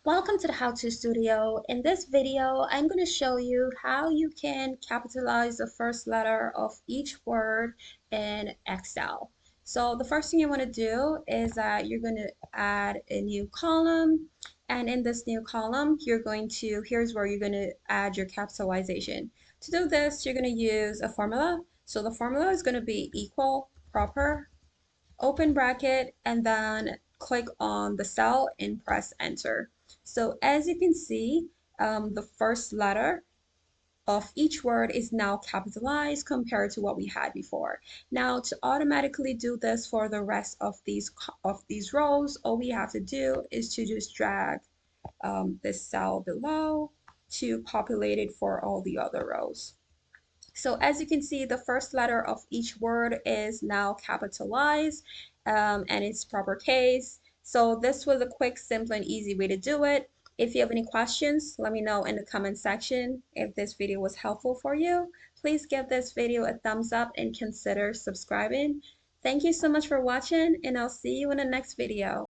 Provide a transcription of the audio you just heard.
Welcome to the How To Studio. In this video, I'm going to show you how you can capitalize the first letter of each word in Excel. So the first thing you want to do is that you're going to add a new column. And in this new column, here's where you're going to add your capitalization. To do this, you're going to use a formula. So the formula is going to be equal proper open bracket, and then click on the cell and press enter. So as you can see, the first letter of each word is now capitalized compared to what we had before. Now to automatically do this for the rest of these rows, all we have to do is to just drag this cell below to populate it for all the other rows. So as you can see, the first letter of each word is now capitalized and it's proper case. So this was a quick, simple, and easy way to do it. If you have any questions, let me know in the comment section. If this video was helpful for you, please give this video a thumbs up and consider subscribing. Thank you so much for watching, and I'll see you in the next video.